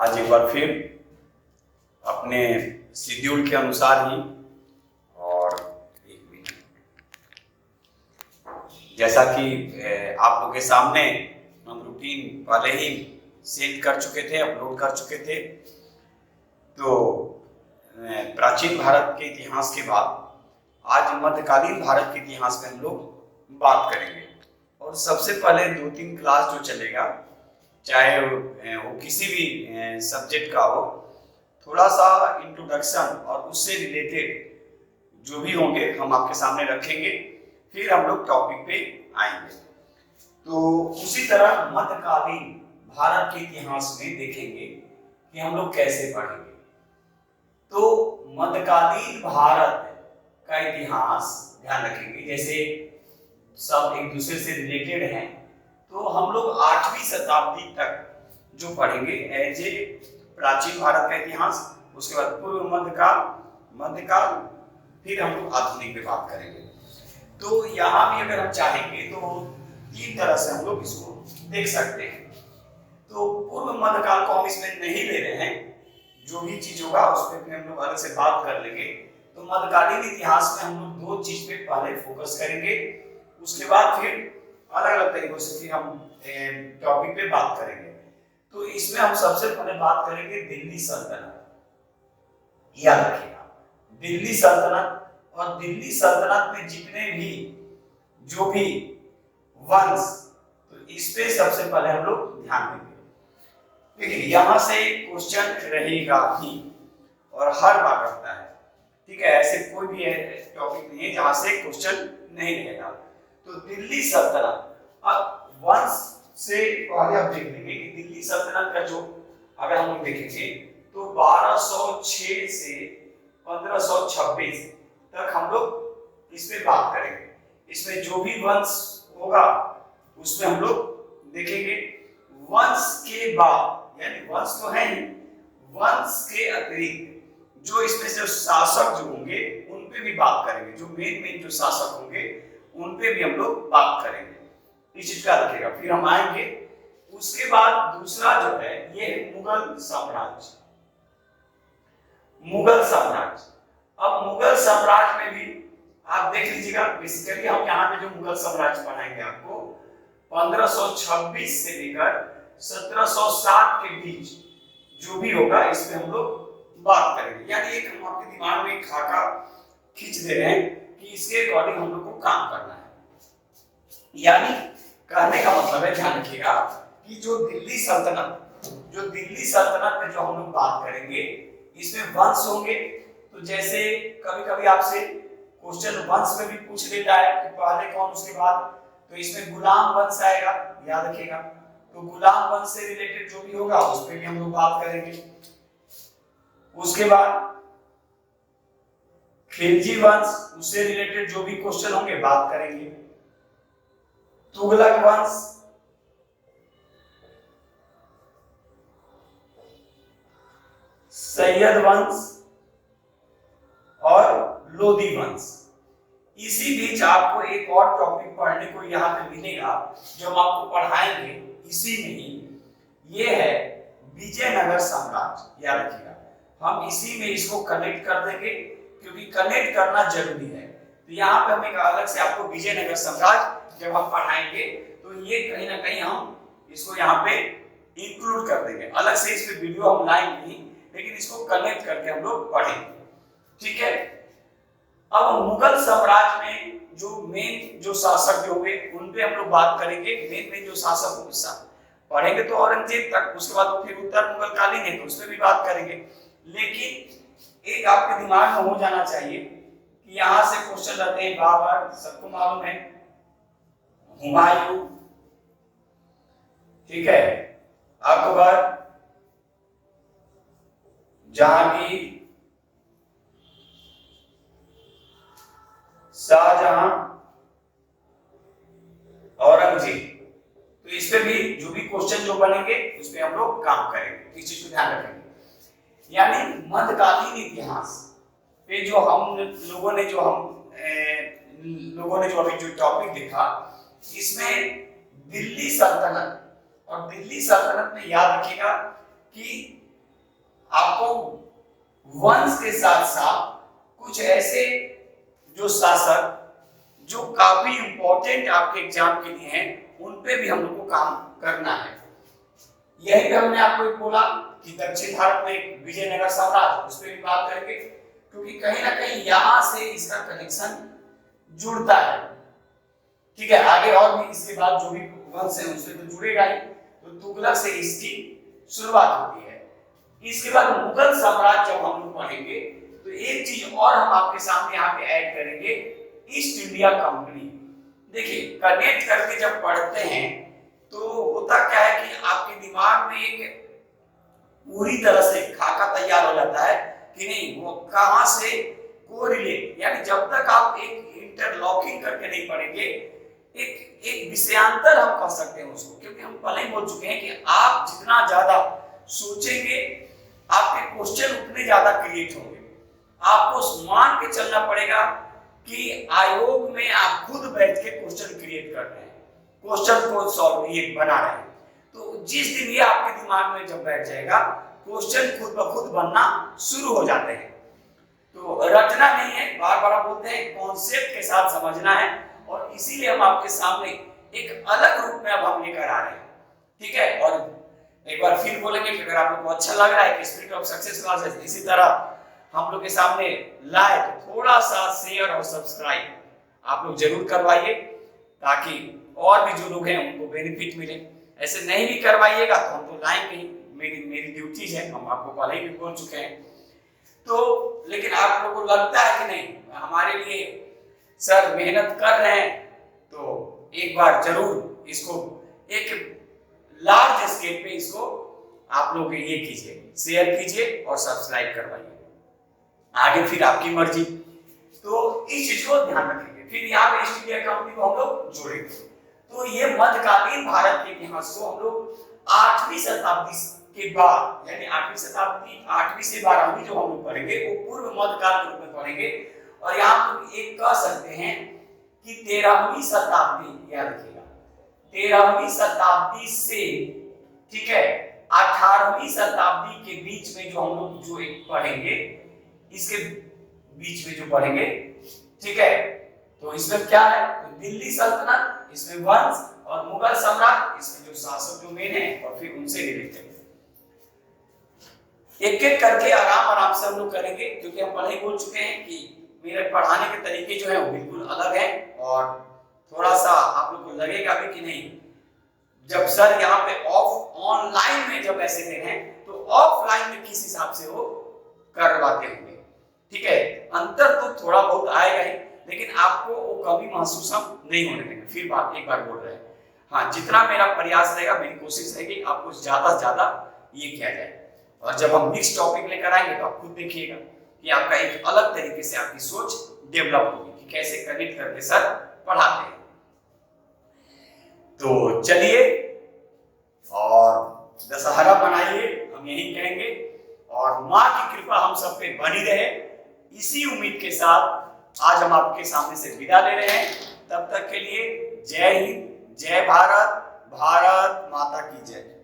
आज एक बार फिर अपने शेड्यूल के अनुसार ही और एक मिनट जैसा कि आप लोगों के सामने हम रूटीन पहले ही सेट कर चुके थे, अपलोड कर चुके थे। तो प्राचीन भारत के इतिहास के बाद आज मध्यकालीन भारत के इतिहास में हम लोग बात करेंगे। और सबसे पहले 2-3 क्लास जो चलेगा, चाहे वो किसी भी सब्जेक्ट का हो, थोड़ा सा इंट्रोडक्शन और उससे रिलेटेड जो भी होंगे हम आपके सामने रखेंगे, फिर हम लोग टॉपिक पे आएंगे। तो उसी तरह मध्यकालीन भारत के इतिहास में देखेंगे कि हम लोग कैसे पढ़ेंगे। तो मध्यकालीन भारत का इतिहास ध्यान रखेंगे, जैसे सब एक दूसरे से रिलेटेड हैं, तो हम लोग 8वीं शताब्दी तक जो पढ़ेंगे एज ए प्राचीन भारत का इतिहास, उसके बाद पूर्व मध्यकाल, फिर हम लोग आधुनिक पे बात करेंगे। तो यहाँ भी अगर हम चाहेंगे तो 3 तरह से हम लोग इसको देख सकते हैं। तो पूर्व मध्यकाल को हम इसमें नहीं ले रहे हैं, जो भी चीज होगा उस पर हम लोग अलग से बात कर लेंगे। तो मध्यकालीन इतिहास में हम लोग 2 चीज पे पहले फोकस करेंगे, उसके बाद फिर अलग अलग तरीकों से फिर हम टॉपिक पे बात करेंगे। तो इसमें हम सबसे पहले बात करेंगे दिल्ली सल्तनत। याद रखिएगा, दिल्ली सल्तनत। और दिल्ली सल्तनत में जितने भी जो भी वंश, तो इस पे सबसे पहले हम लोग ध्यान देंगे। देखिए यहाँ से क्वेश्चन रहेगा ही और हर बार रहता है, ठीक है। ऐसे कोई भी टॉपिक नहीं है जहां से क्वेश्चन नहीं रहेगा। तो दिल्ली सल्तनत, अब वंश से पहले आप देख लेंगे कि दिल्ली सल्तनत का जो अगर हम लोग देखेंगे तो 1206 से 1526 तक हम लोग इस पे बात करेंगे। इसमें जो भी वंश होगा उसमें हम लोग देखेंगे। वंश के बाद, यानी वंश तो है ही, वंश के अतिरिक्त जो इसमें से शासक जो होंगे उन पे भी बात करेंगे। जो मेन जो शासक होंगे उन पे भी हम लोग बात करेंगे। इस चीज का रखिएगा। फिर हम आएंगे, उसके बाद दूसरा जो है ये मुगल साम्राज्य। मुगल साम्राज्य, अब मुगल साम्राज्य में भी आप देख लीजिएगा, बेसिकली हम यहाँ पे जो मुगल साम्राज्य पढ़ाएंगे आपको 1526 से लेकर 1760 के बीच जो भी होगा इसमें हम लोग बात करेंगे। यानी एक हम आपके दिमाग में एक खाका खींच दे रहे हैं कि इसके अकॉर्डिंग हम लोग को काम करना है। यानी कहने का मतलब है, ध्यान रखिएगा कि जो दिल्ली सल्तनत में जो हम लोग बात करेंगे इसमें वंश होंगे। तो जैसे कभी-कभी आपसे क्वेश्चन वंश में भी पूछ लेता है कि पहले कौन उसके बाद, तो इसमें गुलाम वंश आएगा, याद रखिएगा। तो गुलाम वंश से रिलेटेड जो भी होगा उस पर भी हम लोग बात करेंगे। उसके बाद खिलजी वंश, उससे रिलेटेड जो भी क्वेश्चन होंगे बात करेंगे। तुगलक वंश, सैयद वंश और लोधी वंश। इसी बीच आपको एक और टॉपिक पढ़ने को यहाँ पे मिलेगा जो हम आपको पढ़ाएंगे इसी में ही, ये है विजयनगर साम्राज्य। याद रखिएगा, हम इसी में इसको कनेक्ट कर देंगे क्योंकि कनेक्ट करना जरूरी है। तो यहाँ पे हम एक अलग से आपको विजयनगर साम्राज्य जब हम पढ़ाएंगे तो ये कहीं ना कहीं हम इसको यहाँ पे इंक्लूड कर देंगे। अलग से इस पे वीडियो हम लाएंगे नहीं, लेकिन इसको कनेक्ट करके हम लोग पढ़ेंगे, ठीक है। अब मुगल साम्राज्य में जो मेन जो शासक जो होंगे उन पे हम लोग बात करेंगे। मेन जो शासक होंगे पढ़ेंगे तो औरंगजेब तक, उसके बाद फिर उत्तर मुगल कालीन है तो उस पर भी बात करेंगे। लेकिन एक आपके दिमाग में हो जाना चाहिए कि यहां से क्वेश्चन रहते हैं बाबर, सबको मालूम है, हुमायूं, ठीक है, अकबर, जहांगीर, शाहजहां, औरंगजेब। तो इस पे भी जो भी क्वेश्चन जो बनेंगे उस पे हम लोग काम करेंगे। इस चीज को ध्यान रखेंगे। यानी मध्यकालीन इतिहास पे जो हम लोगों ने जो अभी जो टॉपिक देखा, इसमें दिल्ली सल्तनत, और दिल्ली सल्तनत में याद रखिएगा कि आपको वंश के साथ साथ कुछ ऐसे जो शासक जो काफी इंपॉर्टेंट आपके एग्जाम के लिए हैं, उन पे भी हम लोग को काम करना है। यही पे हमने आपको बोला कि दक्षिण भारत में विजयनगर साम्राज्य, उस पर भी बात करेंगे, क्योंकि कहीं ना कहीं यहां से इसका कनेक्शन जुड़ता है। ठीक है, आगे और भी इसके बाद जो भी वंश है उससे तो जुड़ेगा ही। तो तुगलक से इसकी शुरुआत होती है। इसके बाद मुगल साम्राज्य जब हम लोग पढ़ेंगे तो एक चीज और हम आपके सामने यहाँ पे ऐड करेंगे, ईस्ट इंडिया कंपनी। देखिए, कनेक्ट करके जब पढ़ते हैं तो होता क्या है कि आपके दिमाग में एक पूरी तरह से खाका तैयार हो जाता है कि नहीं वो कहां से कोरिलेट, यानी जब तक आप एक इंटरलॉकिंग करके नहीं पढ़ेंगे, एक विषयांतर हम कह सकते हैं उसको, क्योंकि हम पहले ही बोल चुके हैं कि आप जितना ज्यादा सोचेंगे आपके क्वेश्चन उतने ज्यादा क्रिएट होंगे। आपको मान के चलना पड़ेगा कि आयोग में आप खुद बैठ के क्वेश्चन क्रिएट कर रहे हैं, क्वेश्चन को सॉल्व ये बना रहे हैं। तो जिस दिन ये आपके दिमाग में जब बैठ जाएगा, क्वेश्चन खुद ब खुद बनना शुरू हो जाते हैं। तो रटना नहीं है, बार बार बोलते हैं, कॉन्सेप्ट के साथ समझना है, और इसीलिए हम आपके सामने एक अलग रूप में अब हम लेकर आ रहे हैं। ठीक है, और एक बार फिर बोलेंगे कि अगर आप लोग को अच्छा लग रहा है कि स्पिरिट ऑफ सक्सेस क्लासेस इसी तरह हम लोग के सामने लाए, तो थोड़ा सा शेयर और सब्सक्राइब आप लोग जरूर करवाइए, ताकि और भी जो लोग हैं उनको बेनिफिट मिले। ऐसे नहीं भी करवाइएगा तो हम तो लाएंगे ही, मेरी ड्यूटीज है, हम आपको पहले ही बोल चुके हैं। तो लेकिन आप लोगों को लगता है कि नहीं हमारे लिए सर मेहनत कर रहे हैं, तो एक बार जरूर इसको एक लार्ज स्केल पे इसको आप लोग ये कीजिए, शेयर कीजिए और सब्सक्राइब करवाइए। आगे फिर आपकी मर्जी। तो इस चीज को ध्यान रखेंगे। फिर यहाँ पे ईस्ट इंडिया कंपनी को हम लोग जोड़ेंगे। तो ये मध्यकालीन भारत के इतिहास को हम लोग 8वीं शताब्दी के बाद, यानी 8वीं शताब्दी 8वीं से 12वीं जो हम लोग पढ़ेंगे वो पूर्व मध्यकाल के रूप में पढ़ेंगे। और यहाँ हम एक कह सकते हैं कि 13वीं शताब्दी, याद रखिएगा 13वीं शताब्दी से, ठीक है, 18वीं शताब्दी के बीच में जो हम लोग जो एक पढ़ेंगे, इसके बीच में जो पढ़ेंगे, ठीक है, तो इसमें क्या है, तो दिल्ली सल्तनत, इसमें वंश, और मुगल सम्राट, इसमें जो शासक जो मेन है, और फिर उनसे रिलेटेड एक एक करके आराम आराम से हम लोग करेंगे, क्योंकि हम पहले ही बोल चुके हैं कि मेरे पढ़ाने के तरीके जो है वो बिल्कुल अलग है। और थोड़ा सा आप लोग को लगेगा भी कि नहीं, जब सर यहाँ पे ऑनलाइन में जब ऐसे दे रहे हैं तो ऑफलाइन में किस हिसाब से वो करवाते होंगे। ठीक है, अंतर तो थोड़ा बहुत आएगा ही, लेकिन आपको वो कभी महसूस हम नहीं होने देंगे। फिर बात एक बार बोल रहे हैं, हाँ, जितना मेरा प्रयास रहेगा, मेरी कोशिश रहेगी आपको ज्यादा से ज्यादा ये किया जाए। और जब हम नेक्स्ट टॉपिक लेकर आएंगे तो आप खुद देखिएगा कि आपका एक अलग तरीके से आपकी सोच डेवलप होगी कि कैसे कनेक्ट करके सर पढ़ाते हैं। तो चलिए, और दशहरा मनाइए, हम यही कहेंगे, और माँ की कृपा हम सब पे बनी रहे, इसी उम्मीद के साथ आज हम आपके सामने से विदा ले रहे हैं। तब तक के लिए जय हिंद, जय भारत, भारत माता की जय।